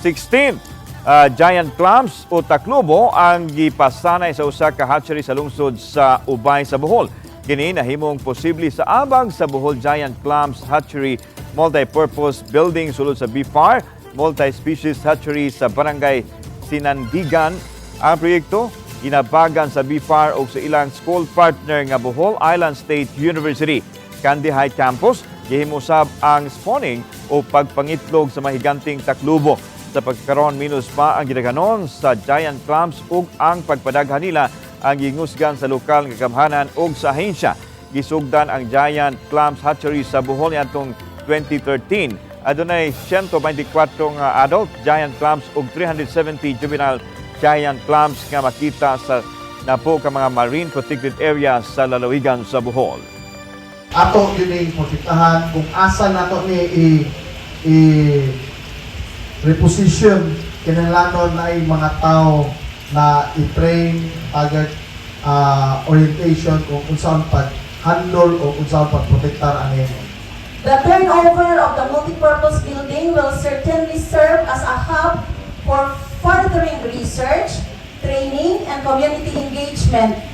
16 giant clams o taclobo ang gipasanay sa usa ka hatchery sa lungsod sa Ubay sa Bohol. Kini nahimong posible sa abag sa Bohol Giant Clams Hatchery Multi-Purpose Building sulod sa BFAR, multi-species hatchery sa barangay Sinandigan. Ang proyekto ginabagan sa BFAR o sa ilang school partner nga Bohol Island State University. Candy High Campus, gihimusab ang spawning o pagpangitlog sa mahiganting taklubo. Sa pagkaroon minus pa ang gidaganon sa giant clams ug ang pagpadaghan nila ang gingusgan sa lokal nga kamhanan ug sa ahensya. Gisugdan ang giant clams hatchery sa Bohol niadtong 2013. Adunay 124 nga adult giant clams ug 370 juvenile giant clams nga makita sa napo ka mga marine protected area sa lalawigan sa Bohol. Ato yun makitahan kung asa nato ni reposition kinahanglan na ay mga tao na i-train agad orientation kung unsaon pag-handle o unsaon pag-protektar ang nahimong. The turnover of the multipurpose building will certainly serve as a hub for furthering research, training, and community engagement